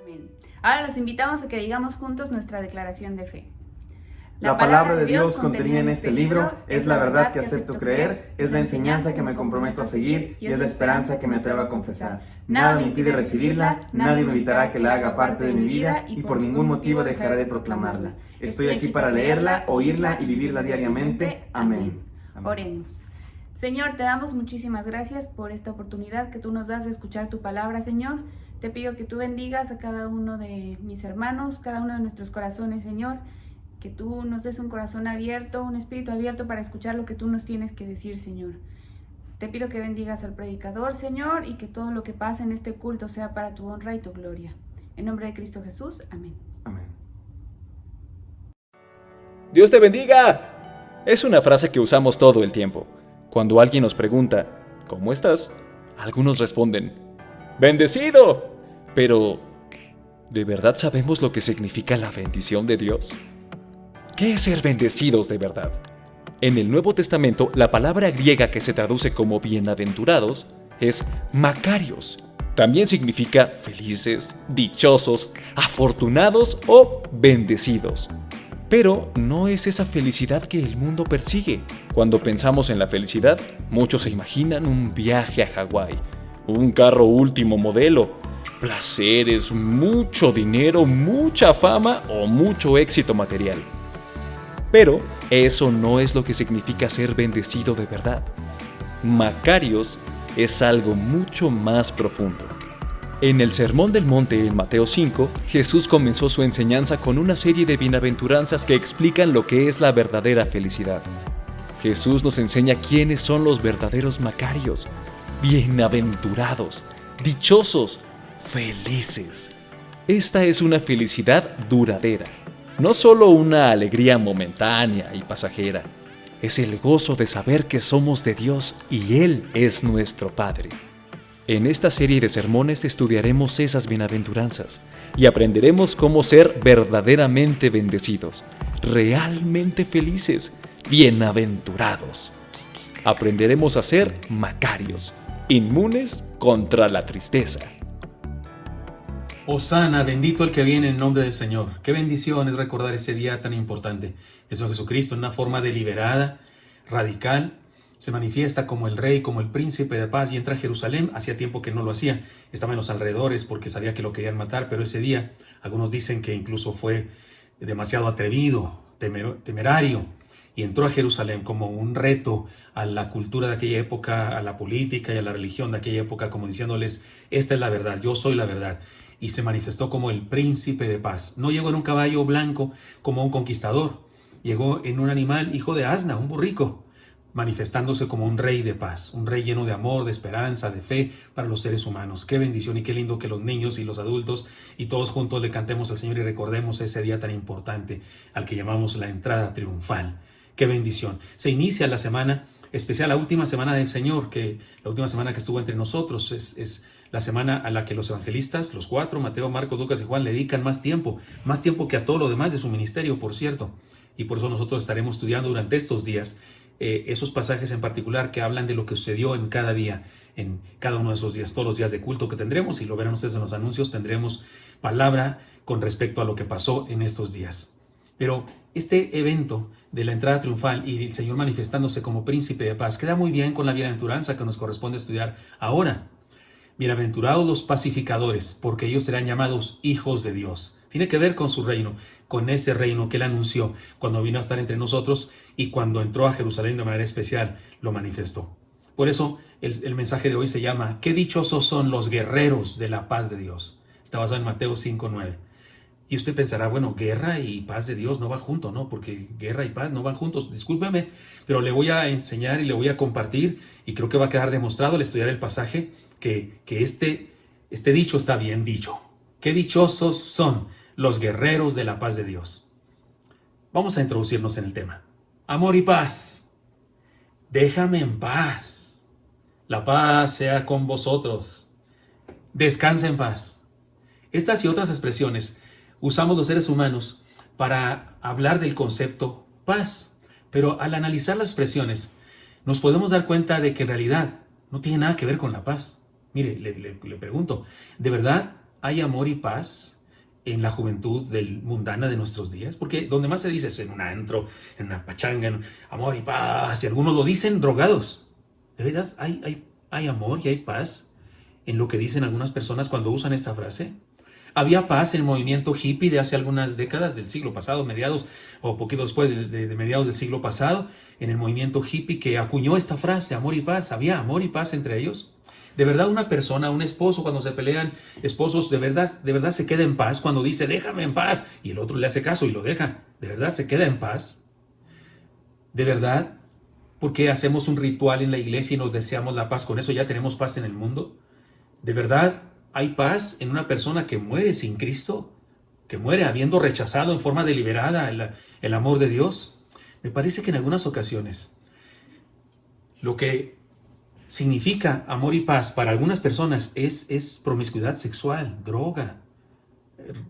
Amén. Ahora los invitamos a que digamos juntos nuestra declaración de fe. La palabra de Dios contenida en este libro es la verdad que acepto creer, es la enseñanza que me comprometo a seguir y es la esperanza que me atrevo a confesar. Nada me impide recibirla, nadie me evitará que la haga parte de mi vida y por ningún motivo dejaré de proclamarla. Estoy aquí para leerla, oírla y vivirla diariamente. Amén. Oremos. Señor, te damos muchísimas gracias por esta oportunidad que tú nos das de escuchar tu palabra, Señor. Te pido que tú bendigas a cada uno de mis hermanos, cada uno de nuestros corazones, Señor. Que tú nos des un corazón abierto, un espíritu abierto para escuchar lo que tú nos tienes que decir, Señor. Te pido que bendigas al predicador, Señor, y que todo lo que pase en este culto sea para tu honra y tu gloria. En nombre de Cristo Jesús, amén. Amén. ¡Dios te bendiga! Es una frase que usamos todo el tiempo. Cuando alguien nos pregunta, ¿cómo estás?, algunos responden, ¡bendecido! Pero, ¿de verdad sabemos lo que significa la bendición de Dios? ¿Qué es ser bendecidos de verdad? En el Nuevo Testamento, la palabra griega que se traduce como bienaventurados es makarios. También significa felices, dichosos, afortunados o bendecidos. Pero no es esa felicidad que el mundo persigue. Cuando pensamos en la felicidad, muchos se imaginan un viaje a Hawái, un carro último modelo, placeres, mucho dinero, mucha fama o mucho éxito material. Pero eso no es lo que significa ser bendecido de verdad. Makarios es algo mucho más profundo. En el Sermón del Monte en Mateo 5, Jesús comenzó su enseñanza con una serie de bienaventuranzas que explican lo que es la verdadera felicidad. Jesús nos enseña quiénes son los verdaderos makarios, bienaventurados, dichosos, felices. Esta es una felicidad duradera. No solo una alegría momentánea y pasajera, es el gozo de saber que somos de Dios y Él es nuestro Padre. En esta serie de sermones estudiaremos esas bienaventuranzas y aprenderemos cómo ser verdaderamente bendecidos, realmente felices, bienaventurados. Aprenderemos a ser makarios, inmunes contra la tristeza. Hosana, bendito el que viene en nombre del Señor. Qué bendición es recordar ese día tan importante. Eso Jesucristo en una forma deliberada, radical, se manifiesta como el rey, como el príncipe de paz y entra a Jerusalén. Hacía tiempo que no lo hacía. Estaba en los alrededores porque sabía que lo querían matar, pero ese día, algunos dicen que incluso fue demasiado atrevido, temerario, y entró a Jerusalén como un reto a la cultura de aquella época, a la política y a la religión de aquella época, como diciéndoles, esta es la verdad, yo soy la verdad. Y se manifestó como el príncipe de paz. No llegó en un caballo blanco como un conquistador. Llegó en un animal hijo de asna, un burrico, manifestándose como un rey de paz, un rey lleno de amor, de esperanza, de fe para los seres humanos. Qué bendición y qué lindo que los niños y los adultos y todos juntos le cantemos al Señor y recordemos ese día tan importante al que llamamos la entrada triunfal. Qué bendición. Se inicia la semana especial, la última semana del Señor, que la última semana que estuvo entre nosotros es la semana a la que los evangelistas, los 4, Mateo, Marcos, Lucas y Juan, le dedican más tiempo que a todo lo demás de su ministerio, por cierto. Y por eso nosotros estaremos estudiando durante estos días esos pasajes en particular que hablan de lo que sucedió en cada día, en cada uno de esos días, todos los días de culto que tendremos, y lo verán ustedes en los anuncios, tendremos palabra con respecto a lo que pasó en estos días. Pero este evento de la entrada triunfal y el Señor manifestándose como príncipe de paz queda muy bien con la bienaventuranza que nos corresponde estudiar ahora. Bienaventurados los pacificadores, porque ellos serán llamados hijos de Dios. Tiene que ver con su reino, con ese reino que Él anunció cuando vino a estar entre nosotros y cuando entró a Jerusalén de manera especial, lo manifestó. Por eso el mensaje de hoy se llama ¿Qué dichosos son los guerreros de la paz de Dios? Está basado en Mateo 5:9. Y usted pensará, bueno, guerra y paz de Dios no va junto, ¿no? Porque guerra y paz no van juntos. Discúlpeme, pero le voy a enseñar y le voy a compartir, y creo que va a quedar demostrado al estudiar el pasaje que este dicho está bien dicho. ¡Qué dichosos son los guerreros de la paz de Dios! Vamos a introducirnos en el tema. Amor y paz. Déjame en paz. La paz sea con vosotros. Descansa en paz. Estas y otras expresiones usamos los seres humanos para hablar del concepto paz, pero al analizar las expresiones nos podemos dar cuenta de que en realidad no tiene nada que ver con la paz. Mire, le pregunto, ¿de verdad hay amor y paz en la juventud mundana de nuestros días? Porque donde más se dice es en un antro, en una pachanga, en amor y paz, y algunos lo dicen drogados. ¿De verdad hay amor y hay paz en lo que dicen algunas personas cuando usan esta frase? Había paz en el movimiento hippie de hace algunas décadas del siglo pasado, mediados o poquito después de mediados del siglo pasado, en el movimiento hippie que acuñó esta frase, amor y paz. ¿Había amor y paz entre ellos? ¿De verdad una persona, un esposo, cuando se pelean esposos, de verdad se queda en paz cuando dice, déjame en paz, y el otro le hace caso y lo deja? ¿De verdad se queda en paz? ¿De verdad? Porque hacemos un ritual en la iglesia y nos deseamos la paz, ¿con eso ya tenemos paz en el mundo? ¿De verdad hay paz en una persona que muere sin Cristo? ¿Que muere habiendo rechazado en forma deliberada el amor de Dios? Me parece que en algunas ocasiones lo que significa amor y paz para algunas personas es promiscuidad sexual, droga,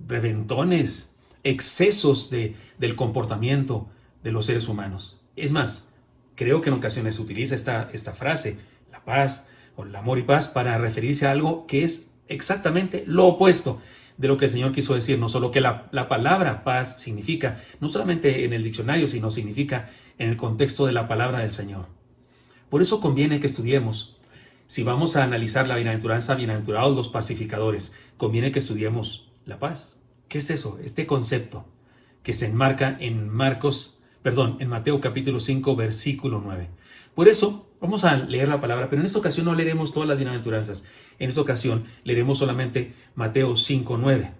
reventones, excesos del comportamiento de los seres humanos. Es más, creo que en ocasiones se utiliza esta frase, la paz o el amor y paz, para referirse a algo que es exactamente lo opuesto de lo que el Señor quiso decirnos, solo que la palabra paz significa, no solamente en el diccionario, sino significa en el contexto de la palabra del Señor. Por eso conviene que estudiemos. Si vamos a analizar la bienaventuranza, bienaventurados los pacificadores, conviene que estudiemos la paz. ¿Qué es eso? Este concepto que se enmarca en Mateo capítulo 5, versículo 9. Por eso vamos a leer la palabra, pero en esta ocasión no leeremos todas las bienaventuranzas. En esta ocasión leeremos solamente Mateo 5, 9,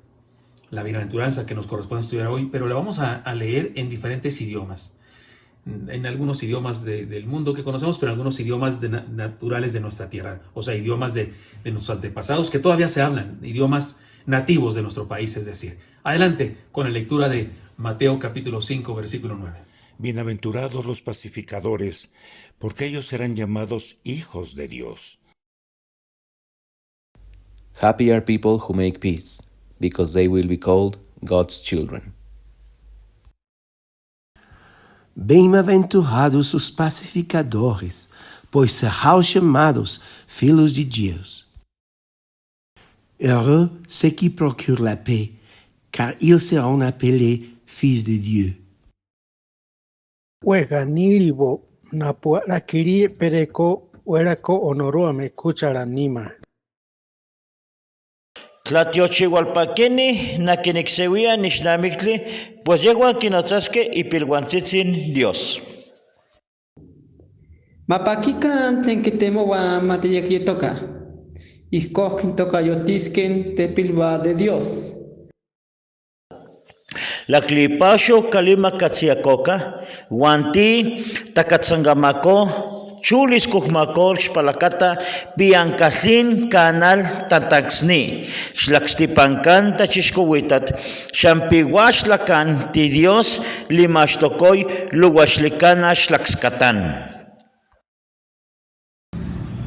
la bienaventuranza que nos corresponde estudiar hoy, pero la vamos a leer en diferentes idiomas. En algunos idiomas del mundo que conocemos, pero en algunos idiomas naturales de nuestra tierra, o sea, idiomas de nuestros antepasados que todavía se hablan, idiomas nativos de nuestro país, es decir. Adelante con la lectura de Mateo capítulo 5, versículo 9. Bienaventurados los pacificadores, porque ellos serán llamados hijos de Dios. Happy are people who make peace, because they will be called God's children. Bem-aventurados os pacificadores, pois serão chamados filhos de Deus. Heureux ceux qui procurent la paix, car ils seront appelés fils de Dieu. Weganiribo napuala kiri pereko uerako onoruame kucharanima. Tlatiochihualpaqueni naquinixeuia nixnamictli, pues yeguan quinotzasque y pilguantzitzin Dios. Mapaquican tlen quitemoua matiyekiyetoca, ihcuac quintocayotisquen tepilba de Dios. La clipaxo calima katziacoca, guanti tacatzangamako, chulis kuhmakol xpalacata piancalin canal tantaxni, xlaxtipancan tachixcohuitat, xampihuaxlacan ti Dios limaxtocoy luhuaxlicana xlaxcatan.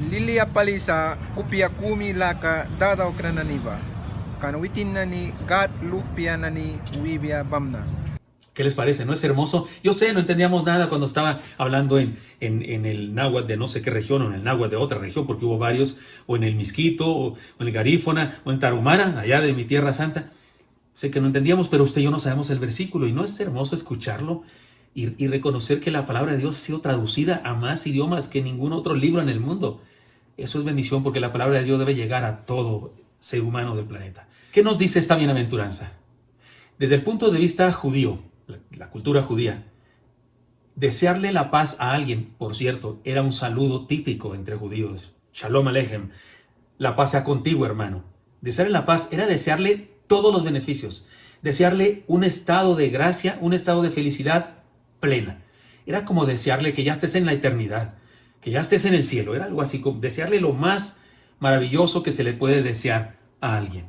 Lilia palisa kupiakumi laka dadaw krananiba. Kanwitin nani gat lupia nani wibia bamna. ¿Qué les parece? ¿No es hermoso? Yo sé, no entendíamos nada cuando estaba hablando en el náhuatl de no sé qué región, o en el náhuatl de otra región, porque hubo varios, o en el Mixquito, o en el Garífona, o en Tarahumara, allá de mi tierra santa. Sé que no entendíamos, pero usted y yo no sabemos el versículo, y no es hermoso escucharlo y reconocer que la palabra de Dios ha sido traducida a más idiomas que ningún otro libro en el mundo. Eso es bendición, porque la palabra de Dios debe llegar a todo ser humano del planeta. ¿Qué nos dice esta bienaventuranza? Desde el punto de vista judío, la cultura judía, desearle la paz a alguien, por cierto, era un saludo típico entre judíos. Shalom Aleichem, la paz sea contigo, hermano. Desearle la paz era desearle todos los beneficios, desearle un estado de gracia, un estado de felicidad plena. Era como desearle que ya estés en la eternidad, que ya estés en el cielo. Era algo así, como desearle lo más maravilloso que se le puede desear a alguien.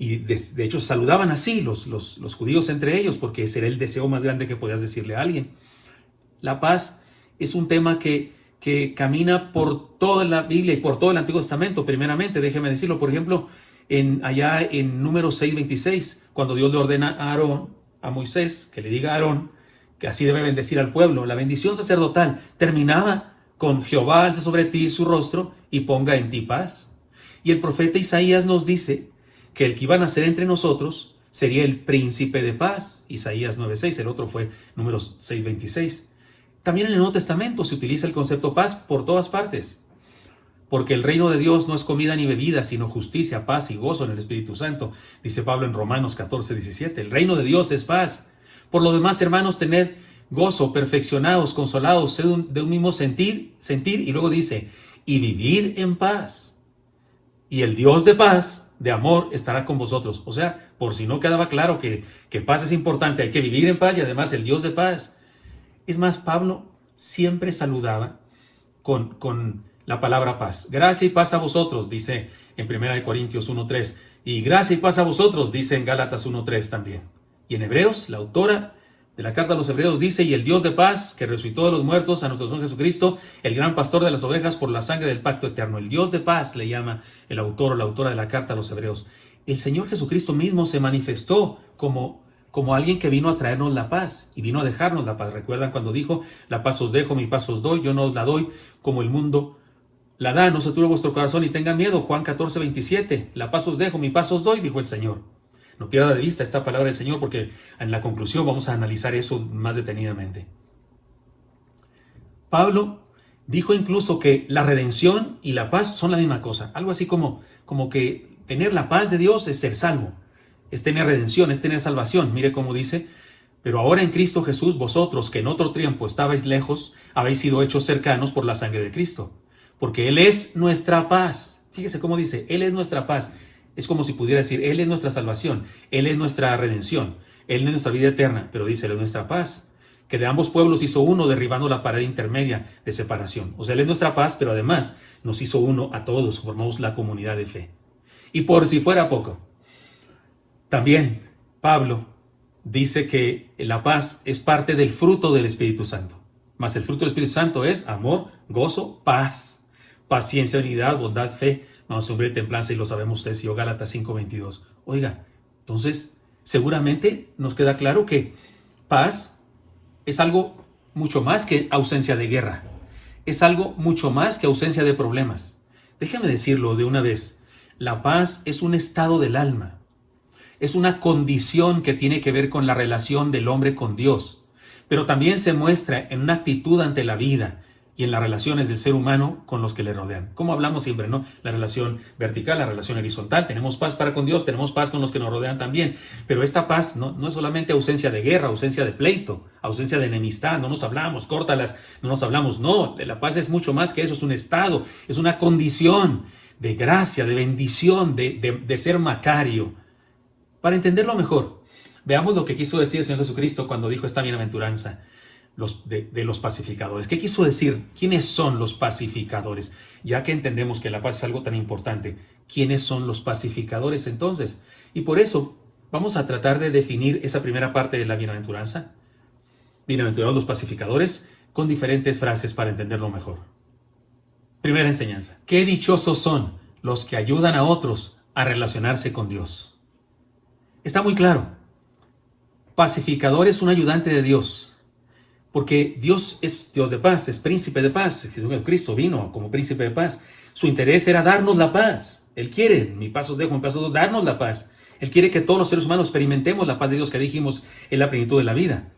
Y de hecho saludaban así los judíos entre ellos, porque ese era el deseo más grande que podías decirle a alguien. La paz es un tema que camina por toda la Biblia y por todo el Antiguo Testamento. Primeramente, déjeme decirlo, por ejemplo, allá en Números 6:26, cuando Dios le ordena a Moisés, que le diga a Aarón, que así debe bendecir al pueblo. La bendición sacerdotal terminaba con Jehová alce sobre ti su rostro y ponga en ti paz. Y el profeta Isaías nos dice que el que iba a nacer entre nosotros sería el príncipe de paz. Isaías 9:6, el otro fue Números 6:26. También en el Nuevo Testamento se utiliza el concepto paz por todas partes. Porque el reino de Dios no es comida ni bebida, sino justicia, paz y gozo en el Espíritu Santo, dice Pablo en Romanos 14:17. El reino de Dios es paz. Por lo demás, hermanos, tened gozo, perfeccionados, consolados, sed de un mismo sentir, y luego dice, y vivir en paz. Y el Dios de paz, de amor, estará con vosotros. O sea, por si no quedaba claro que paz es importante, hay que vivir en paz y además el Dios de paz. Es más, Pablo siempre saludaba con la palabra paz. Gracia y paz a vosotros, dice en 1 Corintios 1:3. Y gracia y paz a vosotros, dice en Gálatas 1:3 también. Y en Hebreos, la autora de la carta a los Hebreos dice, y el Dios de paz, que resucitó de los muertos a nuestro Señor Jesucristo, el gran pastor de las ovejas por la sangre del pacto eterno. El Dios de paz le llama el autor o la autora de la carta a los Hebreos. El Señor Jesucristo mismo se manifestó como alguien que vino a traernos la paz y vino a dejarnos la paz. ¿Recuerdan cuando dijo, la paz os dejo, mi paz os doy, yo no os la doy como el mundo la da, no se turbe vuestro corazón y tenga miedo? Juan 14:27, la paz os dejo, mi paz os doy, dijo el Señor. No pierda de vista esta palabra del Señor porque en la conclusión vamos a analizar eso más detenidamente. Pablo dijo incluso que la redención y la paz son la misma cosa. Algo así como que tener la paz de Dios es ser salvo. Es tener redención, es tener salvación. Mire cómo dice, pero ahora en Cristo Jesús, vosotros que en otro tiempo estabais lejos, habéis sido hechos cercanos por la sangre de Cristo. Porque Él es nuestra paz. Fíjese cómo dice, Él es nuestra paz. Es como si pudiera decir, Él es nuestra salvación, Él es nuestra redención, Él es nuestra vida eterna, pero dice, Él es nuestra paz, que de ambos pueblos hizo uno, derribando la pared intermedia de separación. O sea, Él es nuestra paz, pero además nos hizo uno a todos, formamos la comunidad de fe. Y por si fuera poco, también Pablo dice que la paz es parte del fruto del Espíritu Santo. Mas el fruto del Espíritu Santo es amor, gozo, paz, paciencia, unidad, bondad, fe, mansedumbre, templanza, y lo sabemos ustedes, y Gálatas 5:22. Oiga, entonces seguramente nos queda claro que paz es algo mucho más que ausencia de guerra, es algo mucho más que ausencia de problemas. Déjame decirlo de una vez, la paz es un estado del alma, es una condición que tiene que ver con la relación del hombre con Dios, pero también se muestra en una actitud ante la vida y en las relaciones del ser humano con los que le rodean. Como hablamos siempre, ¿no? La relación vertical, la relación horizontal. Tenemos paz para con Dios, tenemos paz con los que nos rodean también. Pero esta paz no es solamente ausencia de guerra, ausencia de pleito, ausencia de enemistad. No nos hablamos, córtalas, no nos hablamos. No, la paz es mucho más que eso. Es un estado, es una condición de gracia, de bendición, de ser macario. Para entenderlo mejor, veamos lo que quiso decir el Señor Jesucristo cuando dijo esta bienaventuranza. De los pacificadores. ¿Qué quiso decir? ¿Quiénes son los pacificadores? Ya que entendemos que la paz es algo tan importante, ¿quiénes son los pacificadores entonces? Y por eso vamos a tratar de definir esa primera parte de la bienaventuranza. Bienaventurados los pacificadores, con diferentes frases para entenderlo mejor. Primera enseñanza. Qué dichosos son los que ayudan a otros a relacionarse con Dios. Está muy claro. Pacificador es un ayudante de Dios. Porque Dios es Dios de paz, es príncipe de paz. Jesucristo vino como príncipe de paz. Su interés era darnos la paz. Él quiere, mi paz os dejo, mi paz os doy, darnos la paz. Él quiere que todos los seres humanos experimentemos la paz de Dios que dijimos en la plenitud de la vida.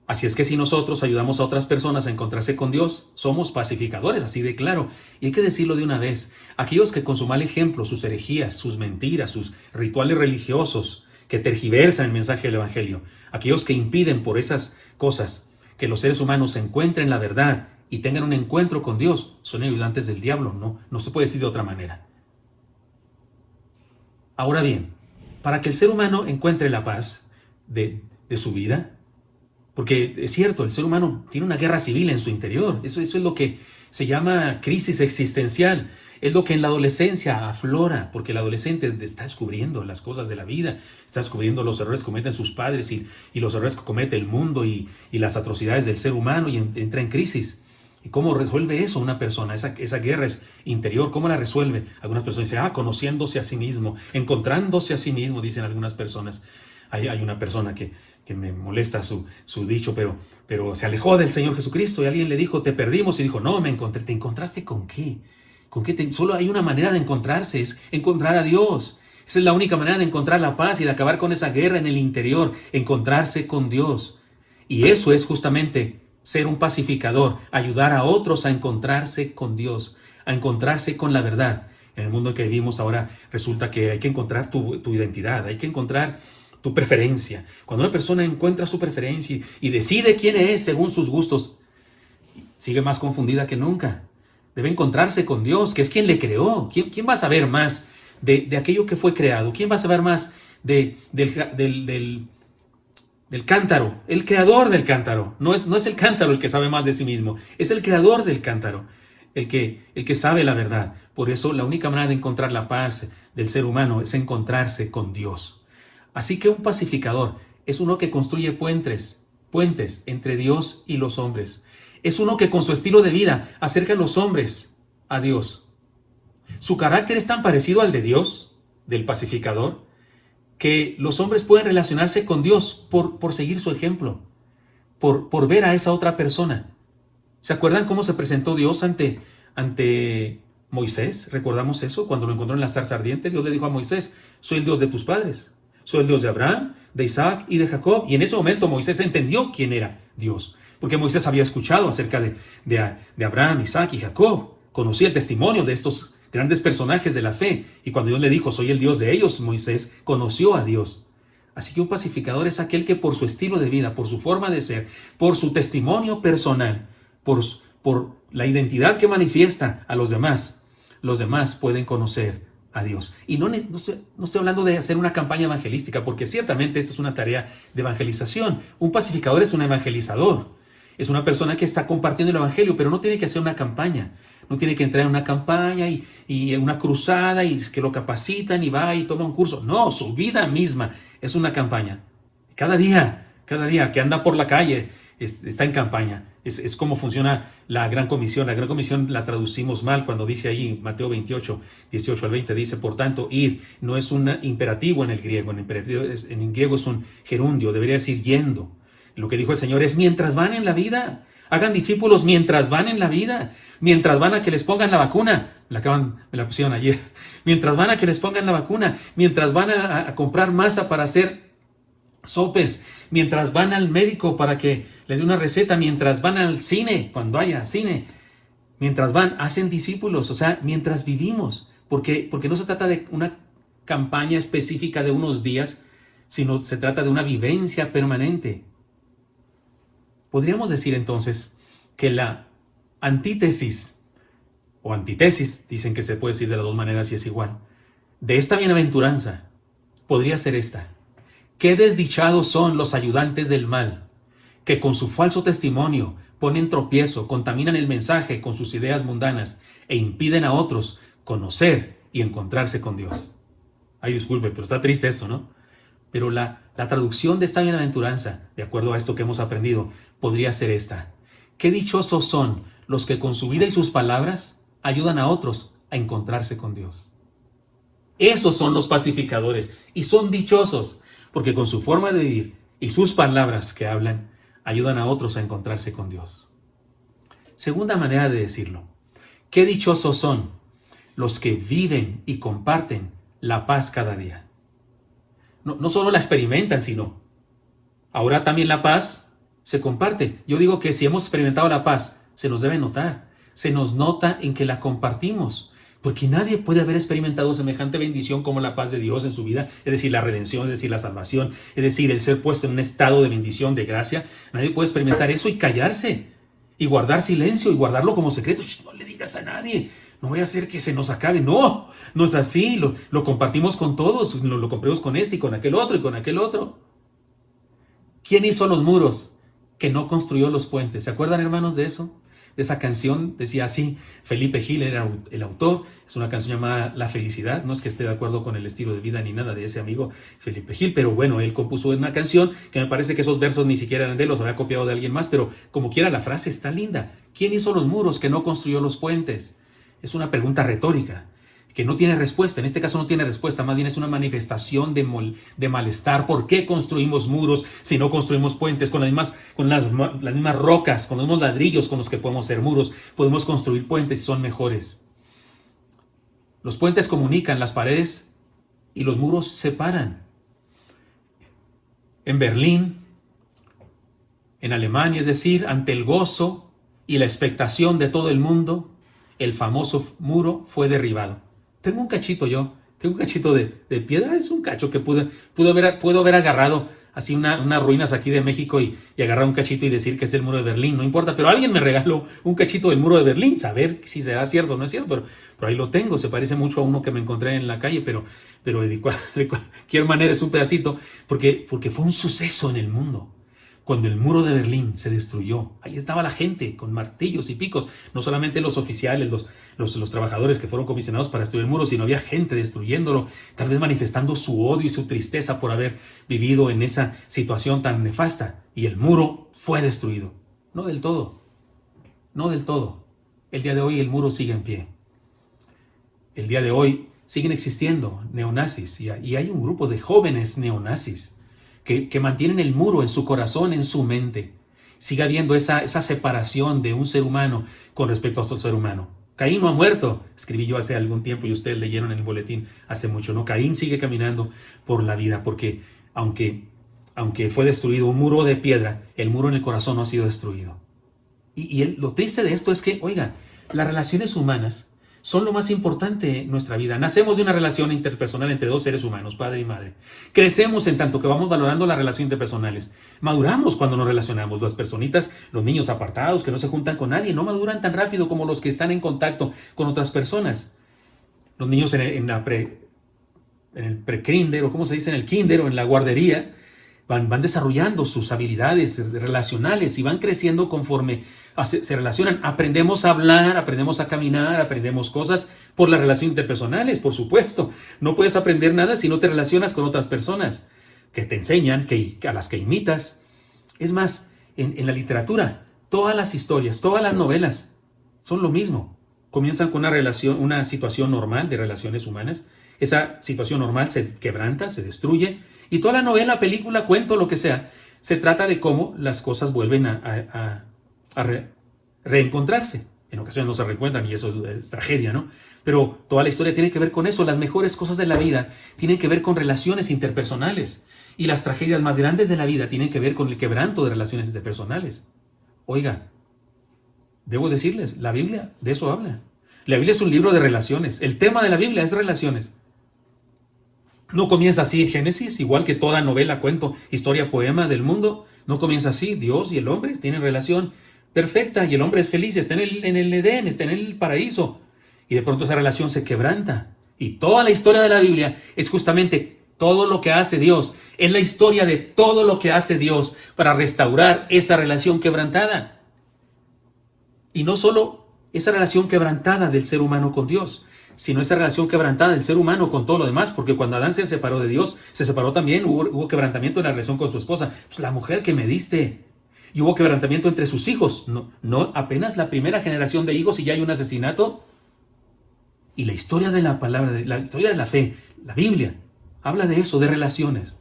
Así es que si nosotros ayudamos a otras personas a encontrarse con Dios, somos pacificadores, así de claro. Y hay que decirlo de una vez. Aquellos que con su mal ejemplo, sus herejías, sus mentiras, sus rituales religiosos, que tergiversan el mensaje del Evangelio, aquellos que impiden por esas cosas que los seres humanos encuentren la verdad y tengan un encuentro con Dios, son ayudantes del diablo. No se puede decir de otra manera. Ahora bien, para que el ser humano encuentre la paz de su vida, porque es cierto, el ser humano tiene una guerra civil en su interior, eso es lo que se llama crisis existencial. Es lo que en la adolescencia aflora, porque el adolescente está descubriendo las cosas de la vida, está descubriendo los errores que cometen sus padres y los errores que comete el mundo y las atrocidades del ser humano y entra en crisis. ¿Y cómo resuelve eso una persona? Esa guerra interior, ¿cómo la resuelve? Algunas personas dicen, conociéndose a sí mismo, encontrándose a sí mismo, dicen algunas personas. Hay una persona que me molesta su dicho, pero se alejó del Señor Jesucristo y alguien le dijo, te perdimos, y dijo, no, me encontré. ¿Te encontraste con qué? Solo hay una manera de encontrarse, es encontrar a Dios. Esa es la única manera de encontrar la paz y de acabar con esa guerra en el interior, encontrarse con Dios. Y eso es justamente ser un pacificador, ayudar a otros a encontrarse con Dios, a encontrarse con la verdad. En el mundo en que vivimos ahora resulta que hay que encontrar tu identidad, hay que encontrar tu preferencia. Cuando una persona encuentra su preferencia y decide quién es según sus gustos, sigue más confundida que nunca. Debe encontrarse con Dios, que es quien le creó. ¿Quién va a saber más de aquello que fue creado? ¿Quién va a saber más del cántaro? El creador del cántaro. No es el cántaro el que sabe más de sí mismo, es el creador del cántaro, el que sabe la verdad. Por eso la única manera de encontrar la paz del ser humano es encontrarse con Dios. Así que un pacificador es uno que construye puentes entre Dios y los hombres. Es uno que con su estilo de vida acerca a los hombres a Dios. Su carácter es tan parecido al de Dios, del pacificador, que los hombres pueden relacionarse con Dios por seguir su ejemplo, por ver a esa otra persona. ¿Se acuerdan cómo se presentó Dios ante Moisés? ¿Recordamos eso? Cuando lo encontró en la zarza ardiente, Dios le dijo a Moisés, soy el Dios de tus padres. Soy el Dios de Abraham, de Isaac y de Jacob. Y en ese momento Moisés entendió quién era Dios. Porque Moisés había escuchado acerca de Abraham, Isaac y Jacob. Conocía el testimonio de estos grandes personajes de la fe. Y cuando Dios le dijo, soy el Dios de ellos, Moisés conoció a Dios. Así que un pacificador es aquel que por su estilo de vida, por su forma de ser, por su testimonio personal, por la identidad que manifiesta a los demás pueden conocer a Dios. Y no estoy hablando de hacer una campaña evangelística, porque ciertamente esta es una tarea de evangelización. Un pacificador es un evangelizador. Es una persona que está compartiendo el evangelio, pero no tiene que hacer una campaña. No tiene que entrar en una campaña y una cruzada y que lo capacitan y va y toma un curso. No, su vida misma es una campaña. Cada día que anda por la calle está en campaña. Es como funciona la Gran Comisión. La Gran Comisión la traducimos mal cuando dice ahí, Mateo 28, 18 al 20, dice, por tanto, id, no es un imperativo en el griego, en griego es un gerundio, debería decir yendo. Lo que dijo el Señor es mientras van en la vida. Hagan discípulos mientras van en la vida, mientras van a que les pongan la vacuna. Me la pusieron ayer. Mientras van a que les pongan la vacuna, mientras van a comprar masa para hacer sopes, mientras van al médico para que les dé una receta, mientras van al cine, cuando haya cine, mientras hacen discípulos, o sea, mientras vivimos, porque no se trata de una campaña específica de unos días, sino se trata de una vivencia permanente. Podríamos decir entonces que la antítesis, o antitesis, dicen que se puede decir de las dos maneras y es igual, de esta bienaventuranza, podría ser esta. Qué desdichados son los ayudantes del mal, que con su falso testimonio ponen tropiezo, contaminan el mensaje con sus ideas mundanas e impiden a otros conocer y encontrarse con Dios. Ay, disculpe, pero está triste eso, ¿no? Pero la traducción de esta bienaventuranza, de acuerdo a esto que hemos aprendido, podría ser esta. Qué dichosos son los que con su vida y sus palabras ayudan a otros a encontrarse con Dios. Esos son los pacificadores y son dichosos, porque con su forma de vivir y sus palabras que hablan, ayudan a otros a encontrarse con Dios. Segunda manera de decirlo. Qué dichosos son los que viven y comparten la paz cada día. No solo la experimentan, sino ahora también la paz se comparte. Yo digo que si hemos experimentado la paz, se nos debe notar. Se nos nota en que la compartimos. Porque nadie puede haber experimentado semejante bendición como la paz de Dios en su vida, es decir, la redención, es decir, la salvación, es decir, el ser puesto en un estado de bendición, de gracia. Nadie puede experimentar eso y callarse, y guardar silencio, y guardarlo como secreto. No le digas a nadie, no voy a hacer que se nos acabe. No es así, lo compartimos con todos, lo compartimos con este y con aquel otro y con aquel otro. ¿Quién hizo los muros? Que no construyó los puentes. ¿Se acuerdan, hermanos, de eso? De esa canción, decía así, Felipe Gil era el autor, es una canción llamada La Felicidad. No es que esté de acuerdo con el estilo de vida ni nada de ese amigo Felipe Gil, pero bueno, él compuso una canción que me parece que esos versos ni siquiera eran de él, los había copiado de alguien más, pero como quiera la frase está linda. ¿Quién hizo los muros que no construyó los puentes? Es una pregunta retórica. que no tiene respuesta. En este caso no tiene respuesta, más bien es una manifestación de malestar. ¿Por qué construimos muros si no construimos puentes con las mismas rocas, con los mismos ladrillos con los que podemos hacer muros? Podemos construir puentes y son mejores. Los puentes comunican las paredes y los muros separan. En Berlín, en Alemania, es decir, ante el gozo y la expectación de todo el mundo, el famoso muro fue derribado. Tengo un cachito de piedra, es un cacho que puedo haber agarrado así unas ruinas aquí de México y agarrar un cachito y decir que es el muro de Berlín, no importa, pero alguien me regaló un cachito del muro de Berlín, saber si será cierto o no es cierto, pero ahí lo tengo, se parece mucho a uno que me encontré en la calle, pero de cualquier manera es un pedacito, porque fue un suceso en el mundo. Cuando el muro de Berlín se destruyó, ahí estaba la gente con martillos y picos, no solamente los oficiales, los trabajadores que fueron comisionados para destruir el muro, sino había gente destruyéndolo, tal vez manifestando su odio y su tristeza por haber vivido en esa situación tan nefasta. Y el muro fue destruido. No del todo. El día de hoy el muro sigue en pie. El día de hoy siguen existiendo neonazis y hay un grupo de jóvenes neonazis que mantienen el muro en su corazón, en su mente. Sigue habiendo esa separación de un ser humano con respecto a otro ser humano. Caín no ha muerto, escribí yo hace algún tiempo y ustedes leyeron en el boletín hace mucho, ¿no? Caín sigue caminando por la vida porque aunque fue destruido un muro de piedra, el muro en el corazón no ha sido destruido. Y lo triste de esto es que, oiga, las relaciones humanas son lo más importante en nuestra vida. Nacemos de una relación interpersonal entre dos seres humanos, padre y madre. Crecemos en tanto que vamos valorando las relaciones interpersonales. Maduramos cuando nos relacionamos. Las personitas, los niños apartados que no se juntan con nadie, no maduran tan rápido como los que están en contacto con otras personas. Los niños en el pre-kinder, o como se dice, en el kinder o en la guardería, van desarrollando sus habilidades relacionales y van creciendo conforme se relacionan. Aprendemos a hablar, aprendemos a caminar, aprendemos cosas por las relaciones interpersonales, por supuesto. No puedes aprender nada si no te relacionas con otras personas que te enseñan, a las que imitas. Es más, en la literatura, todas las historias, todas las novelas son lo mismo. Comienzan con una situación normal de relaciones humanas. Esa situación normal se quebranta, se destruye. Y toda la novela, película, cuento, lo que sea, se trata de cómo las cosas vuelven a reencontrarse. En ocasiones no se reencuentran y eso es tragedia, ¿no? Pero toda la historia tiene que ver con eso. Las mejores cosas de la vida tienen que ver con relaciones interpersonales. Y las tragedias más grandes de la vida tienen que ver con el quebranto de relaciones interpersonales. Oiga, debo decirles, la Biblia de eso habla. La Biblia es un libro de relaciones. El tema de la Biblia es relaciones. No comienza así Génesis, igual que toda novela, cuento, historia, poema del mundo. No comienza así. Dios y el hombre tienen relación perfecta y el hombre es feliz, está en el Edén, está en el paraíso. Y de pronto esa relación se quebranta. Y toda la historia de la Biblia es justamente todo lo que hace Dios. Es la historia de todo lo que hace Dios para restaurar esa relación quebrantada. Y no solo esa relación quebrantada del ser humano con Dios, sino esa relación quebrantada del ser humano con todo lo demás, porque cuando Adán se separó de Dios, se separó también, hubo quebrantamiento en la relación con su esposa. Pues la mujer que me diste. Y hubo quebrantamiento entre sus hijos. No apenas la primera generación de hijos y ya hay un asesinato. Y la historia de la palabra, la historia de la fe, la Biblia, habla de eso, de relaciones.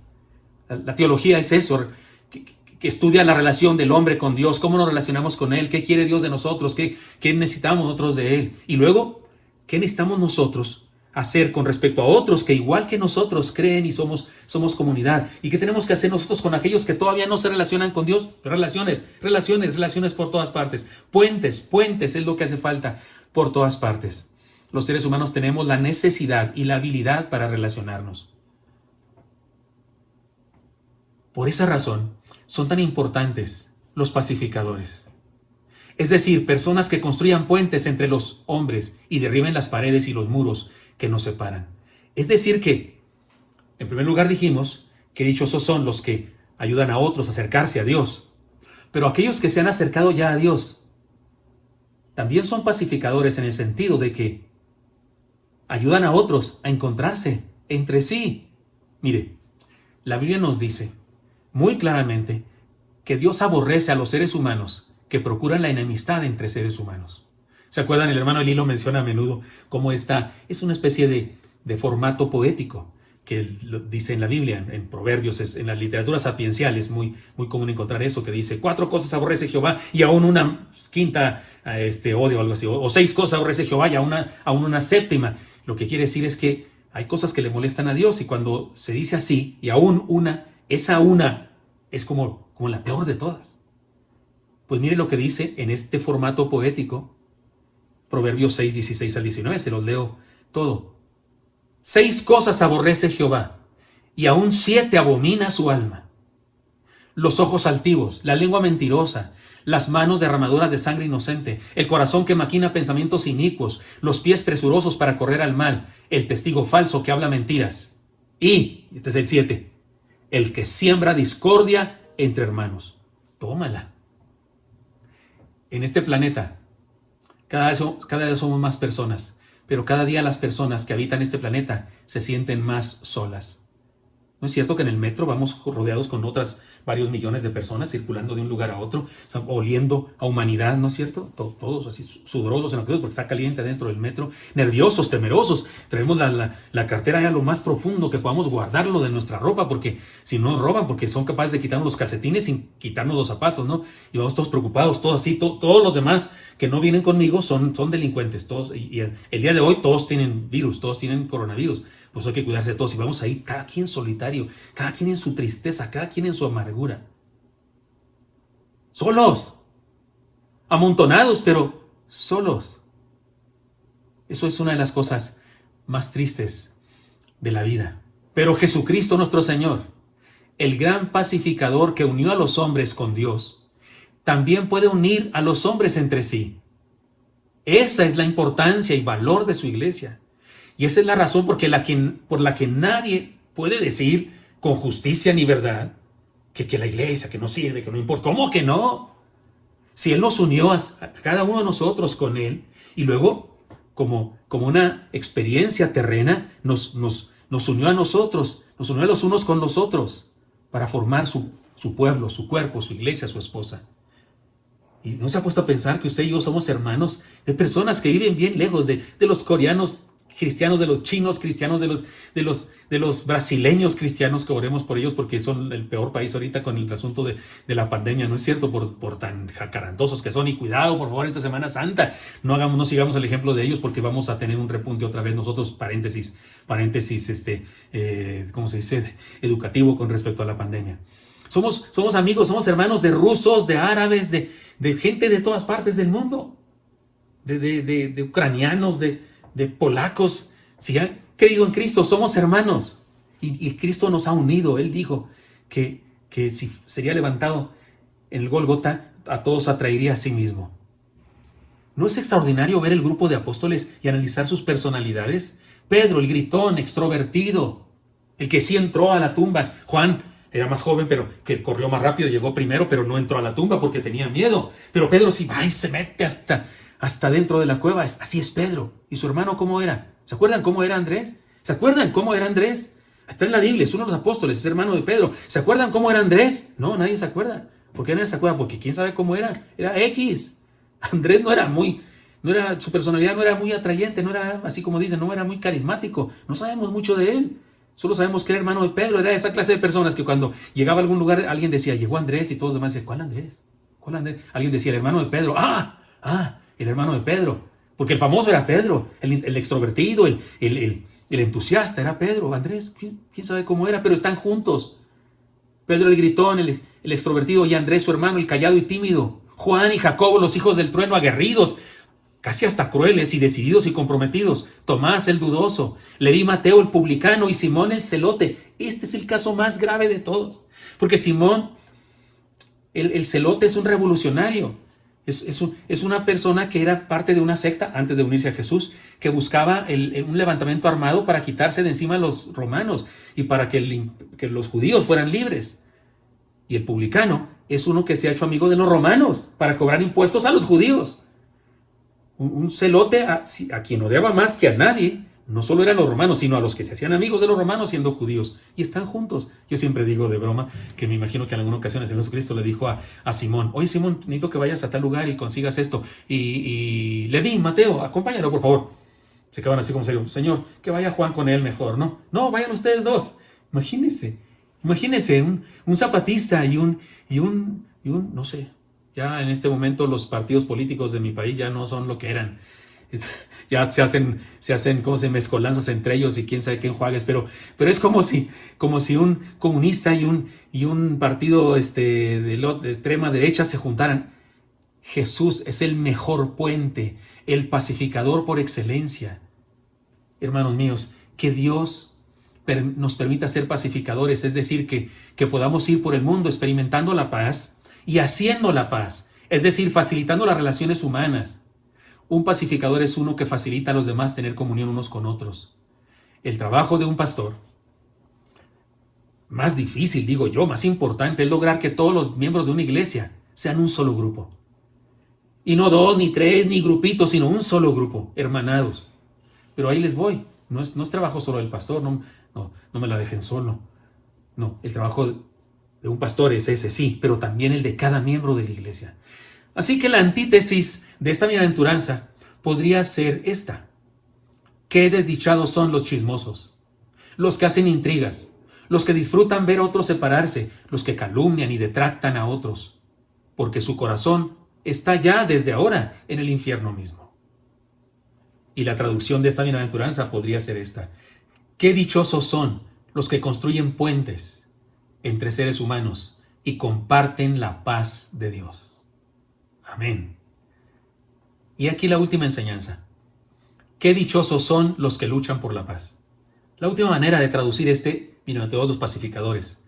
La teología es eso, que estudia la relación del hombre con Dios, cómo nos relacionamos con Él, qué quiere Dios de nosotros, qué necesitamos nosotros de Él. Y luego, ¿qué necesitamos nosotros hacer con respecto a otros que igual que nosotros creen y somos comunidad? ¿Y qué tenemos que hacer nosotros con aquellos que todavía no se relacionan con Dios? Relaciones por todas partes. Puentes es lo que hace falta por todas partes. Los seres humanos tenemos la necesidad y la habilidad para relacionarnos. Por esa razón, son tan importantes los pacificadores. Es decir, personas que construyan puentes entre los hombres y derriben las paredes y los muros que nos separan. Es decir que, en primer lugar dijimos que dichosos son los que ayudan a otros a acercarse a Dios. Pero aquellos que se han acercado ya a Dios también son pacificadores en el sentido de que ayudan a otros a encontrarse entre sí. Mire, la Biblia nos dice muy claramente que Dios aborrece a los seres humanos que procuran la enemistad entre seres humanos. ¿Se acuerdan? El hermano Eli lo menciona a menudo como esta es una especie de formato poético que lo dice en la Biblia, en Proverbios, en la literatura sapiencial es muy, muy común encontrar eso, que dice 4 cosas aborrece Jehová y aún una quinta odio o algo así, o 6 cosas aborrece Jehová y aún una séptima. Lo que quiere decir es que hay cosas que le molestan a Dios y cuando se dice así y aún una, esa una es como la peor de todas. Pues mire lo que dice en este formato poético, Proverbios 6, 16 al 19, se los leo todo. 6 cosas aborrece Jehová, y aún 7 abomina su alma. Los ojos altivos, la lengua mentirosa, las manos derramadoras de sangre inocente, el corazón que maquina pensamientos inicuos, los pies presurosos para correr al mal, el testigo falso que habla mentiras. Y, este es el 7, el que siembra discordia entre hermanos. Tómala. En este planeta, cada vez somos más personas. Pero cada día las personas que habitan este planeta se sienten más solas. ¿No es cierto que en el metro vamos rodeados con otras varios millones de personas circulando de un lugar a otro, oliendo a humanidad, ¿no es cierto? Todos así sudorosos en la cruz porque está caliente dentro del metro, nerviosos, temerosos. Traemos la cartera ya lo más profundo que podamos guardarlo de nuestra ropa porque si no nos roban, porque son capaces de quitarnos los calcetines sin quitarnos los zapatos, ¿no? Y vamos todos preocupados, todos así, todos los demás que no vienen conmigo son delincuentes, todos. Y el día de hoy todos tienen virus, todos tienen coronavirus. Pues hay que cuidarse de todos y vamos ahí, cada quien solitario, cada quien en su tristeza, cada quien en su amargura. Solos, amontonados, pero solos. Eso es una de las cosas más tristes de la vida. Pero Jesucristo nuestro Señor, el gran pacificador que unió a los hombres con Dios, también puede unir a los hombres entre sí. Esa es la importancia y valor de su iglesia. Y esa es la razón por la que nadie puede decir con justicia ni verdad que la iglesia, que no sirve, que no importa. ¿Cómo que no? Si Él nos unió a cada uno de nosotros con Él y luego, como una experiencia terrena, nos unió a nosotros, nos unió a los unos con los otros para formar su pueblo, su cuerpo, su iglesia, su esposa. ¿Y no se ha puesto a pensar que usted y yo somos hermanos de personas que viven bien lejos de los coreanos cristianos, de los chinos cristianos, de los brasileños cristianos, que oremos por ellos porque son el peor país ahorita con el asunto de la pandemia, ¿no es cierto? Por tan jacarandosos que son. Y cuidado, por favor, esta Semana Santa no sigamos el ejemplo de ellos porque vamos a tener un repunte otra vez nosotros, paréntesis, ¿cómo se dice? Educativo con respecto a la pandemia. Somos amigos, somos hermanos de rusos, de árabes, de gente de todas partes del mundo, de ucranianos, de polacos. Si han creído en Cristo, somos hermanos. Y Cristo nos ha unido. Él dijo que si sería levantado en el Gólgota, a todos atraería a sí mismo. ¿No es extraordinario ver el grupo de apóstoles y analizar sus personalidades? Pedro, el gritón, extrovertido, el que sí entró a la tumba. Juan era más joven, pero que corrió más rápido, llegó primero, pero no entró a la tumba porque tenía miedo. Pero Pedro sí va y se mete hasta dentro de la cueva. Así es Pedro. ¿Y su hermano cómo era? ¿Se acuerdan cómo era Andrés? ¿Se acuerdan cómo era Andrés? Está en la Biblia, es uno de los apóstoles, es hermano de Pedro. ¿Se acuerdan cómo era Andrés? No, nadie se acuerda. ¿Por qué nadie se acuerda? Porque quién sabe cómo era. Era X. Andrés su personalidad no era muy atrayente, no era así como dicen, no era muy carismático. No sabemos mucho de él. Solo sabemos que era hermano de Pedro. Era esa clase de personas que cuando llegaba a algún lugar, alguien decía, llegó Andrés, y todos los demás decían, ¿cuál Andrés? ¿Cuál Andrés? Alguien decía, el hermano de Pedro. El hermano de Pedro. Porque el famoso era Pedro, el extrovertido, el entusiasta era Pedro. Andrés, ¿quién sabe cómo era? Pero están juntos. Pedro el gritón, el extrovertido, y Andrés su hermano, el callado y tímido. Juan y Jacobo, los hijos del trueno, aguerridos, casi hasta crueles y decididos y comprometidos. Tomás el dudoso, Leví Mateo el publicano y Simón el celote. Este es el caso más grave de todos. Porque Simón, el celote, es un revolucionario. Es una persona que era parte de una secta antes de unirse a Jesús, que buscaba un levantamiento armado para quitarse de encima a los romanos y para que los judíos fueran libres. Y el publicano es uno que se ha hecho amigo de los romanos para cobrar impuestos a los judíos. Un celote a quien odiaba más que a nadie, no solo eran los romanos, sino a los que se hacían amigos de los romanos siendo judíos. Y están juntos. Yo siempre digo de broma que me imagino que en alguna ocasión el Señor Jesucristo le dijo a Simón, oye Simón, necesito que vayas a tal lugar y consigas esto. Y Leví, Mateo, acompáñalo por favor. Se quedaban así como serio, Señor, que vaya Juan con él mejor, ¿no? No, vayan ustedes dos. Imagínense un zapatista y un, no sé, ya en este momento los partidos políticos de mi país ya no son lo que eran. Ya se hacen mezcolanzas entre ellos y quién sabe qué enjuagues, pero es como si un comunista y un partido de extrema derecha se juntaran. Jesús es el mejor puente, el pacificador por excelencia. Hermanos míos, que Dios nos permita ser pacificadores, es decir, que podamos ir por el mundo experimentando la paz y haciendo la paz, es decir, facilitando las relaciones humanas. Un pacificador es uno que facilita a los demás tener comunión unos con otros. El trabajo de un pastor, más difícil, digo yo, más importante, es lograr que todos los miembros de una iglesia sean un solo grupo. Y no 2, ni 3, ni grupitos, sino un solo grupo, hermanados. Pero ahí les voy. No es trabajo solo del pastor, no me la dejen solo. No, el trabajo de un pastor es ese, sí, pero también el de cada miembro de la iglesia. Así que la antítesis de esta bienaventuranza podría ser esta. Qué desdichados son los chismosos, los que hacen intrigas, los que disfrutan ver a otros separarse, los que calumnian y detractan a otros, porque su corazón está ya desde ahora en el infierno mismo. Y la traducción de esta bienaventuranza podría ser esta. Qué dichosos son los que construyen puentes entre seres humanos y comparten la paz de Dios. Amén. Y aquí la última enseñanza. Qué dichosos son los que luchan por la paz. La última manera de traducir bienaventurados los pacificadores.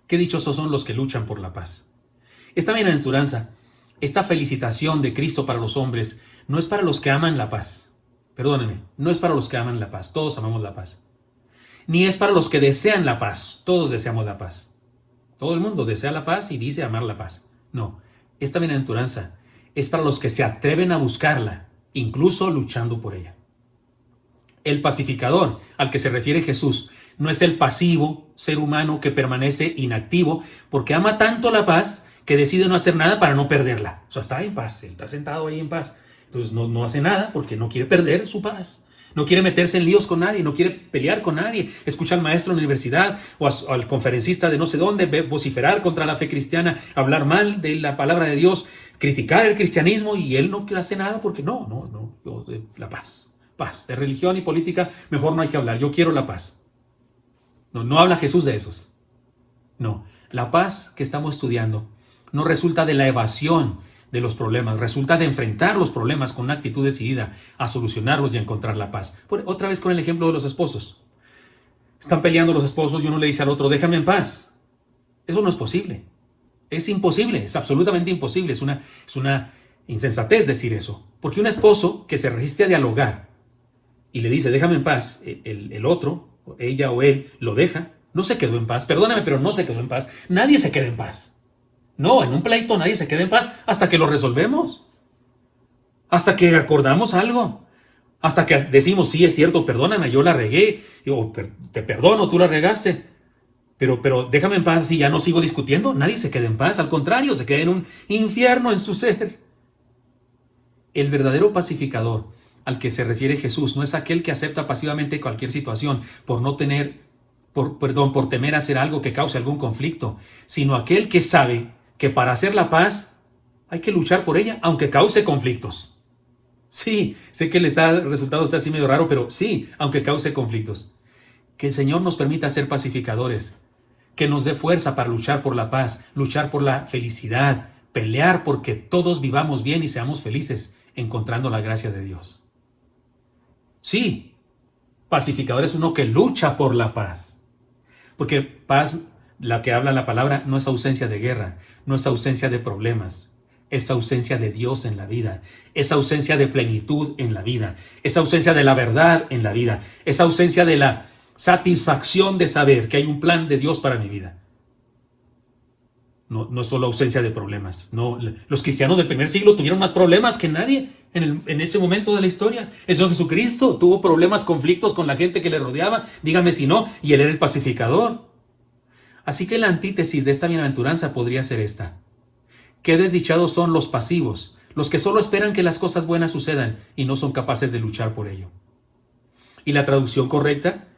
Qué dichosos son los que luchan por la paz. Esta bienaventuranza, esta felicitación de Cristo para los hombres, no es para los que aman la paz. Perdónenme, no es para los que aman la paz. Todos amamos la paz. Ni es para los que desean la paz. Todos deseamos la paz. Todo el mundo desea la paz y dice amar la paz. No, esta bienaventuranza es para los que se atreven a buscarla, incluso luchando por ella. El pacificador al que se refiere Jesús no es el pasivo ser humano que permanece inactivo porque ama tanto la paz que decide no hacer nada para no perderla. O sea, está en paz, él está sentado ahí en paz. Entonces no hace nada porque no quiere perder su paz. No quiere meterse en líos con nadie, no quiere pelear con nadie. Escucha al maestro en la universidad o al conferencista de no sé dónde vociferar contra la fe cristiana, hablar mal de la palabra de Dios, criticar el cristianismo y él no hace nada porque la paz. De religión y política mejor no hay que hablar, yo quiero la paz. No habla Jesús de esos. No, la paz que estamos estudiando no resulta de la evasión de los problemas, resulta de enfrentar los problemas con una actitud decidida a solucionarlos y a encontrar la paz. Otra vez con el ejemplo de los esposos. Están peleando los esposos y uno le dice al otro, déjame en paz. Eso no es posible. Es imposible, es absolutamente imposible. Es una insensatez decir eso. Porque un esposo que se resiste a dialogar y le dice, déjame en paz, el otro, ella o él, lo deja, no se quedó en paz. Perdóname, pero no se quedó en paz. Nadie se queda en paz. No, en un pleito nadie se queda en paz hasta que lo resolvemos. Hasta que acordamos algo. Hasta que decimos, sí, es cierto, perdóname, yo la regué. Te perdono, tú la regaste. Pero déjame en paz y ya no sigo discutiendo. Nadie se queda en paz. Al contrario, se queda en un infierno en su ser. El verdadero pacificador al que se refiere Jesús no es aquel que acepta pasivamente cualquier situación por temer hacer algo que cause algún conflicto, sino aquel que sabe que para hacer la paz hay que luchar por ella, aunque cause conflictos. Sí, sé que el resultado está así medio raro, pero sí, aunque cause conflictos. Que el Señor nos permita ser pacificadores, que nos dé fuerza para luchar por la paz, luchar por la felicidad, pelear porque todos vivamos bien y seamos felices, encontrando la gracia de Dios. Sí, pacificador es uno que lucha por la paz, porque paz, la que habla la palabra, no es ausencia de guerra, no es ausencia de problemas, es ausencia de Dios en la vida, es ausencia de plenitud en la vida, es ausencia de la verdad en la vida, es ausencia de la satisfacción de saber que hay un plan de Dios para mi vida. No es solo ausencia de problemas. No, los cristianos del primer siglo tuvieron más problemas que nadie en ese momento de la historia. El Señor Jesucristo tuvo problemas, conflictos con la gente que le rodeaba, dígame si no, y Él era el pacificador. Así que la antítesis de esta bienaventuranza podría ser esta: qué desdichados son los pasivos, los que solo esperan que las cosas buenas sucedan y no son capaces de luchar por ello. Y la traducción correcta,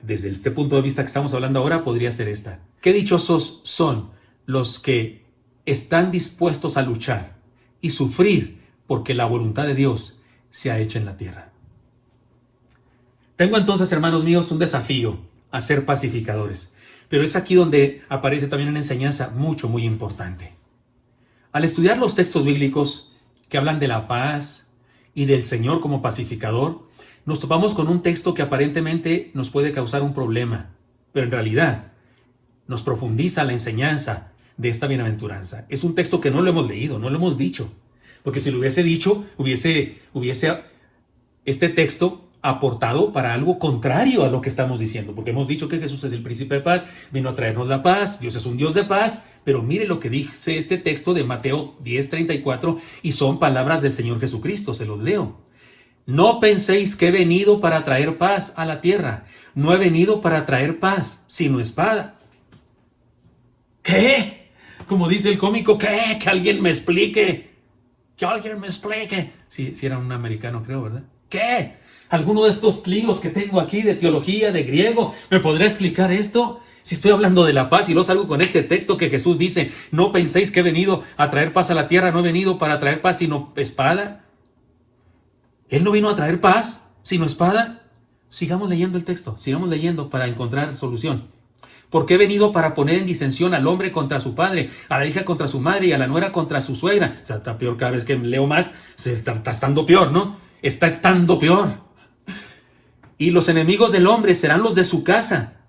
desde este punto de vista que estamos hablando ahora, podría ser esta: qué dichosos son los que están dispuestos a luchar y sufrir porque la voluntad de Dios se ha hecho en la tierra. Tengo entonces, hermanos míos, un desafío a ser pacificadores, pero es aquí donde aparece también una enseñanza muy importante. Al estudiar los textos bíblicos que hablan de la paz y del Señor como pacificador, nos topamos con un texto que aparentemente nos puede causar un problema, pero en realidad nos profundiza la enseñanza de esta bienaventuranza. Es un texto que no lo hemos leído, no lo hemos dicho, porque si lo hubiese dicho, hubiese este texto aportado para algo contrario a lo que estamos diciendo, porque hemos dicho que Jesús es el príncipe de paz, vino a traernos la paz, Dios es un Dios de paz, pero mire lo que dice este texto de Mateo 10:34, y son palabras del Señor Jesucristo, se los leo. No penséis que he venido para traer paz a la tierra, no he venido para traer paz, sino espada. ¿Qué? Como dice el cómico, ¿qué? Que alguien me explique. Que alguien me explique. Sí, era un americano, creo, ¿verdad? ¿Qué? ¿Alguno de estos líos que tengo aquí de teología, de griego, me podrá explicar esto? Si estoy hablando de la paz y luego salgo con este texto que Jesús dice, no penséis que he venido a traer paz a la tierra, no he venido para traer paz sino espada. ¿Él no vino a traer paz sino espada? Sigamos leyendo el texto, sigamos leyendo para encontrar solución. Porque he venido para poner en disensión al hombre contra su padre, a la hija contra su madre y a la nuera contra su suegra. O sea, está peor cada vez que leo más, está estando peor, ¿no? Está estando peor. Y los enemigos del hombre serán los de su casa.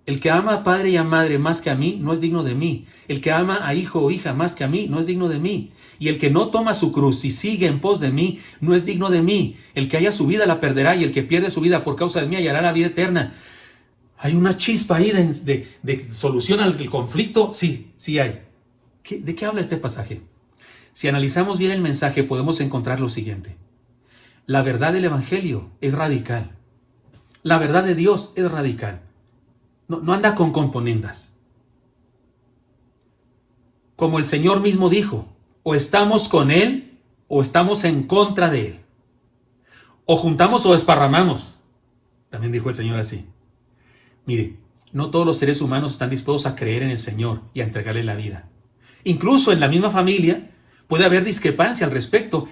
El que ama a padre y a madre más que a mí, no es digno de mí. El que ama a hijo o hija más que a mí, no es digno de mí. Y el que no toma su cruz y sigue en pos de mí, no es digno de mí. El que haya su vida la perderá, y el que pierde su vida por causa de mí hallará la vida eterna. ¿Hay una chispa ahí de solución al conflicto? Sí hay. ¿De qué habla este pasaje? Si analizamos bien el mensaje, podemos encontrar lo siguiente. La verdad del Evangelio es radical. La verdad de Dios es radical. No anda con componendas. Como el Señor mismo dijo, o estamos con Él, o estamos en contra de Él. O juntamos o desparramamos. También dijo el Señor así. Mire, no todos los seres humanos están dispuestos a creer en el Señor y a entregarle la vida. Incluso en la misma familia puede haber discrepancia al respecto,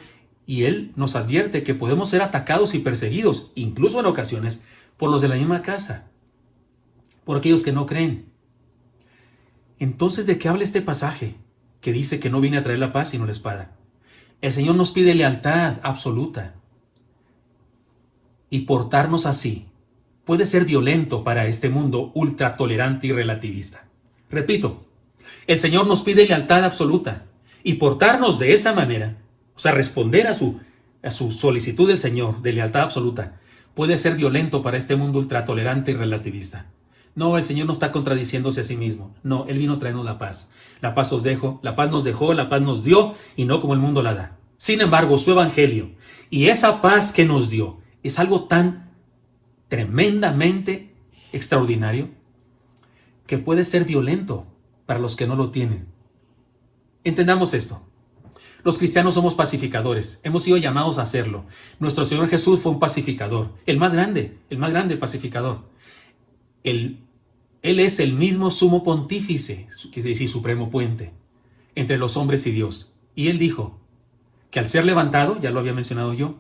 y Él nos advierte que podemos ser atacados y perseguidos, incluso en ocasiones, por los de la misma casa, por aquellos que no creen. Entonces, ¿de qué habla este pasaje que dice que no viene a traer la paz sino la espada? El Señor nos pide lealtad absoluta, y portarnos así puede ser violento para este mundo ultra tolerante y relativista. Repito, el Señor nos pide lealtad absoluta, y portarnos de esa manera, o sea, responder a su solicitud del Señor de lealtad absoluta, puede ser violento para este mundo ultra tolerante y relativista. No, el Señor no está contradiciéndose a sí mismo. No, Él vino a traernos la paz. La paz os dejo, la paz nos dejó, la paz nos dio, y no como el mundo la da. Sin embargo, su evangelio y esa paz que nos dio es algo tan tremendamente extraordinario que puede ser violento para los que no lo tienen. Entendamos esto. Los cristianos somos pacificadores. Hemos sido llamados a hacerlo. Nuestro Señor Jesús fue un pacificador. El más grande pacificador. Él es el mismo sumo pontífice, quiere decir supremo puente, entre los hombres y Dios. Y Él dijo que al ser levantado, ya lo había mencionado yo,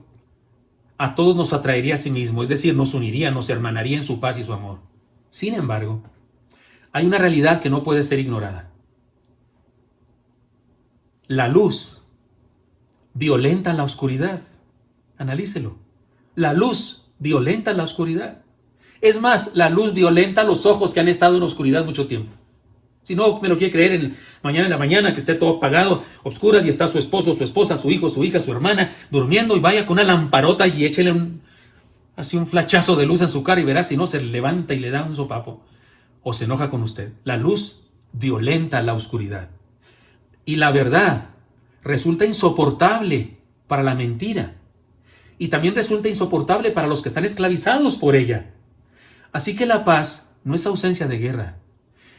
a todos nos atraería a sí mismo, es decir, nos uniría, nos hermanaría en su paz y su amor. Sin embargo, hay una realidad que no puede ser ignorada. La luz violenta la oscuridad. Analícelo. La luz violenta la oscuridad. Es más, la luz violenta los ojos que han estado en oscuridad mucho tiempo. Si no me lo quiere creer, mañana en la mañana que esté todo apagado, oscuras, y está su esposo, su esposa, su hijo, su hija, su hermana, durmiendo, y vaya con una lamparota y échele así un flachazo de luz en su cara, y verá si no se levanta y le da un sopapo o se enoja con usted. La luz violenta la oscuridad. Y la verdad resulta insoportable para la mentira. Y también resulta insoportable para los que están esclavizados por ella. Así que la paz no es ausencia de guerra.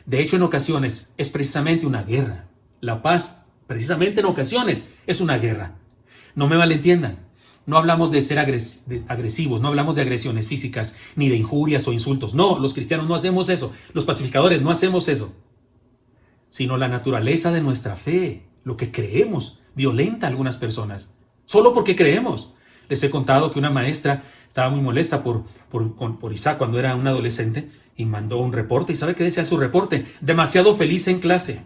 De hecho, en ocasiones es precisamente una guerra. La paz, precisamente en ocasiones, es una guerra. No me malentiendan. No hablamos de ser agresivos, no hablamos de agresiones físicas, ni de injurias o insultos. No, los cristianos no hacemos eso. Los pacificadores no hacemos eso. Sino la naturaleza de nuestra fe, lo que creemos, violenta a algunas personas. Solo porque creemos. Les he contado que una maestra estaba muy molesta por Isaac cuando era un adolescente y mandó un reporte. ¿Y sabe qué decía su reporte? Demasiado feliz en clase.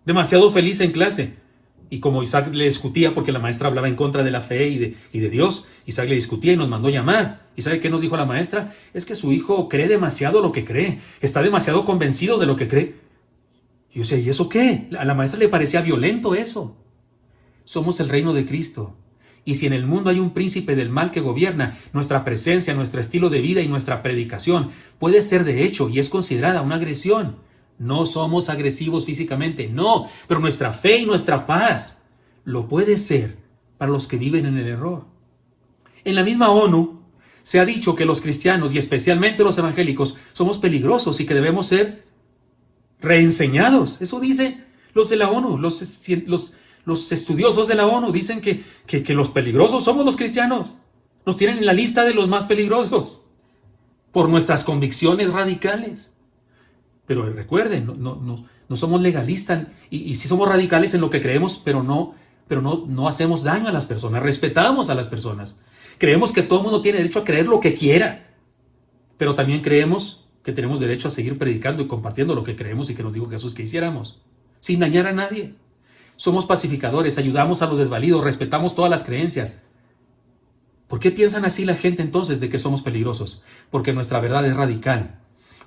Demasiado feliz en clase. Y como Isaac le discutía, porque la maestra hablaba en contra de la fe y de Dios, Isaac le discutía y nos mandó llamar. ¿Y sabe qué nos dijo la maestra? Es que su hijo cree demasiado lo que cree. Está demasiado convencido de lo que cree. Y yo decía, ¿y eso qué? A la maestra le parecía violento eso. Somos el reino de Cristo. Y si en el mundo hay un príncipe del mal que gobierna, nuestra presencia, nuestro estilo de vida y nuestra predicación puede ser de hecho y es considerada una agresión. No somos agresivos físicamente, no, pero nuestra fe y nuestra paz lo puede ser para los que viven en el error. En la misma ONU se ha dicho que los cristianos y especialmente los evangélicos somos peligrosos y que debemos ser reenseñados. Eso dicen los de la ONU, los estudiosos de la ONU dicen que los peligrosos somos los cristianos. Nos tienen en la lista de los más peligrosos por nuestras convicciones radicales. Pero recuerden, no somos legalistas y sí somos radicales en lo que creemos, pero no hacemos daño a las personas, respetamos a las personas. Creemos que todo el mundo tiene derecho a creer lo que quiera, pero también creemos que tenemos derecho a seguir predicando y compartiendo lo que creemos y que nos dijo Jesús que hiciéramos, sin dañar a nadie. Somos pacificadores, ayudamos a los desvalidos, respetamos todas las creencias. ¿Por qué piensan así la gente entonces de que somos peligrosos? Porque nuestra verdad es radical.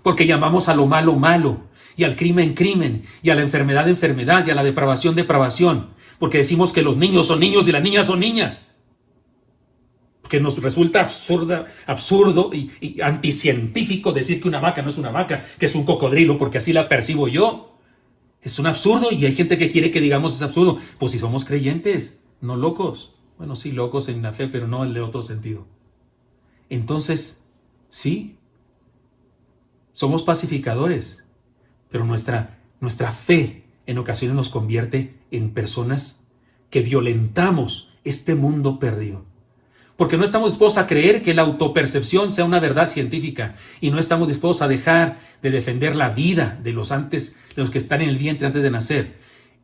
Porque llamamos a lo malo, malo, y al crimen, crimen, y a la enfermedad, enfermedad, y a la depravación, depravación. Porque decimos que los niños son niños y las niñas son niñas. Porque nos resulta absurdo y anticientífico decir que una vaca no es una vaca, que es un cocodrilo, porque así la percibo yo. Es un absurdo y hay gente que quiere que digamos es absurdo. Pues si somos creyentes, no locos. Bueno, sí, locos en la fe, pero no en el otro sentido. Entonces, sí, somos pacificadores, pero nuestra fe en ocasiones nos convierte en personas que violentamos este mundo perdido. Porque no estamos dispuestos a creer que la autopercepción sea una verdad científica y no estamos dispuestos a dejar de defender la vida de los que están en el vientre antes de nacer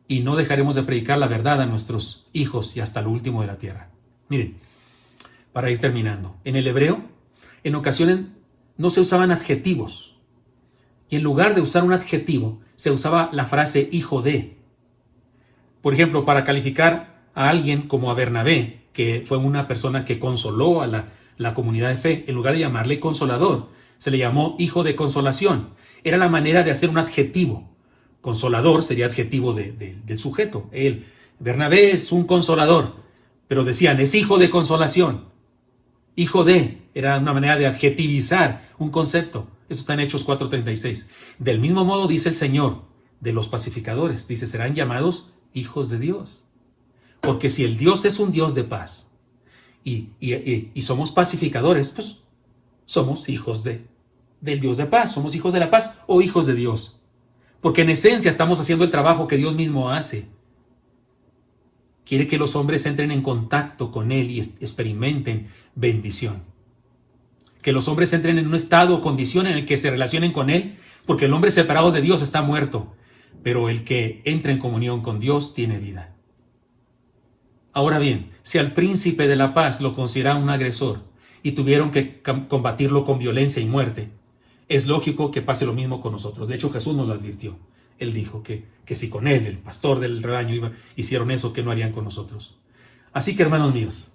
y no dejaremos de predicar la verdad a nuestros hijos y hasta lo último de la tierra. Miren, para ir terminando, en el hebreo, en ocasiones no se usaban adjetivos. Y en lugar de usar un adjetivo, se usaba la frase hijo de. Por ejemplo, para calificar a alguien como a Bernabé, que fue una persona que consoló a la comunidad de fe, en lugar de llamarle consolador, se le llamó hijo de consolación. Era la manera de hacer un adjetivo. Consolador sería adjetivo del sujeto. Él, Bernabé es un consolador, pero decían, es hijo de consolación. Hijo de, era una manera de adjetivizar un concepto. Eso está en Hechos 4:36. Del mismo modo dice el Señor de los pacificadores. Dice, serán llamados hijos de Dios. Porque si el Dios es un Dios de paz y somos pacificadores, pues somos hijos del Dios de paz. Somos hijos de la paz o hijos de Dios. Porque en esencia estamos haciendo el trabajo que Dios mismo hace. Quiere que los hombres entren en contacto con Él y experimenten bendición. Que los hombres entren en un estado o condición en el que se relacionen con Él, porque el hombre separado de Dios está muerto, pero el que entra en comunión con Dios tiene vida. Ahora bien, si al príncipe de la paz lo consideraban un agresor y tuvieron que combatirlo con violencia y muerte, es lógico que pase lo mismo con nosotros. De hecho, Jesús nos lo advirtió. Él dijo que si con Él, el pastor del rebaño, hicieron eso, que no harían con nosotros. Así que, hermanos míos,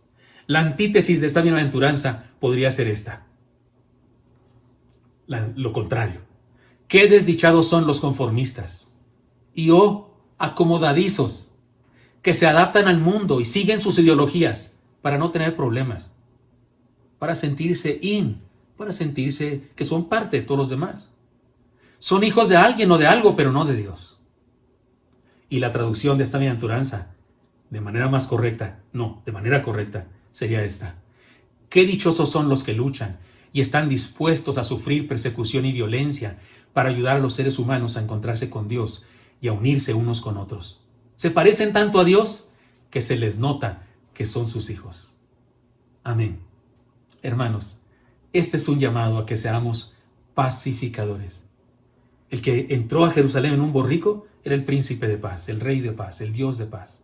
la antítesis de esta bienaventuranza podría ser esta. Lo contrario. Qué desdichados son los conformistas y acomodadizos que se adaptan al mundo y siguen sus ideologías para no tener problemas, para sentirse para sentirse que son parte de todos los demás. Son hijos de alguien o de algo, pero no de Dios. Y la traducción de esta bienaventuranza, de manera correcta, sería esta. Qué dichosos son los que luchan y están dispuestos a sufrir persecución y violencia para ayudar a los seres humanos a encontrarse con Dios y a unirse unos con otros. Se parecen tanto a Dios que se les nota que son sus hijos. Amén. Hermanos, este es un llamado a que seamos pacificadores. El que entró a Jerusalén en un borrico era el príncipe de paz, el rey de paz, el Dios de paz.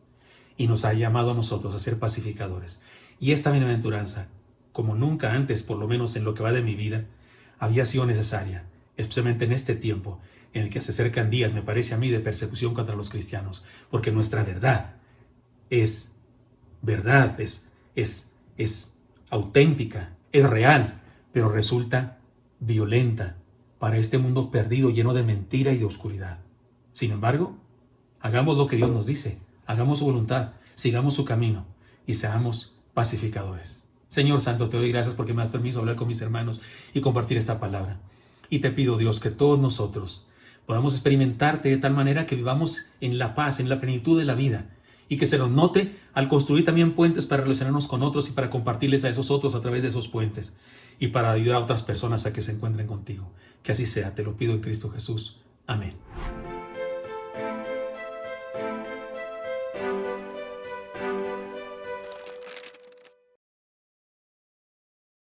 Y nos ha llamado a nosotros a ser pacificadores. Y esta bienaventuranza, como nunca antes, por lo menos en lo que va de mi vida, había sido necesaria, especialmente en este tiempo en el que se acercan días, me parece a mí, de persecución contra los cristianos, porque nuestra verdad, es auténtica, es real, pero resulta violenta para este mundo perdido, lleno de mentira y de oscuridad. Sin embargo, hagamos lo que Dios nos dice, hagamos su voluntad, sigamos su camino y seamos pacificadores. Señor Santo, te doy gracias porque me das permiso hablar con mis hermanos y compartir esta palabra. Y te pido, Dios, que todos nosotros podamos experimentarte de tal manera que vivamos en la paz, en la plenitud de la vida, y que se nos note al construir también puentes para relacionarnos con otros y para compartirles a esos otros a través de esos puentes, y para ayudar a otras personas a que se encuentren contigo. Que así sea, te lo pido en Cristo Jesús. Amén.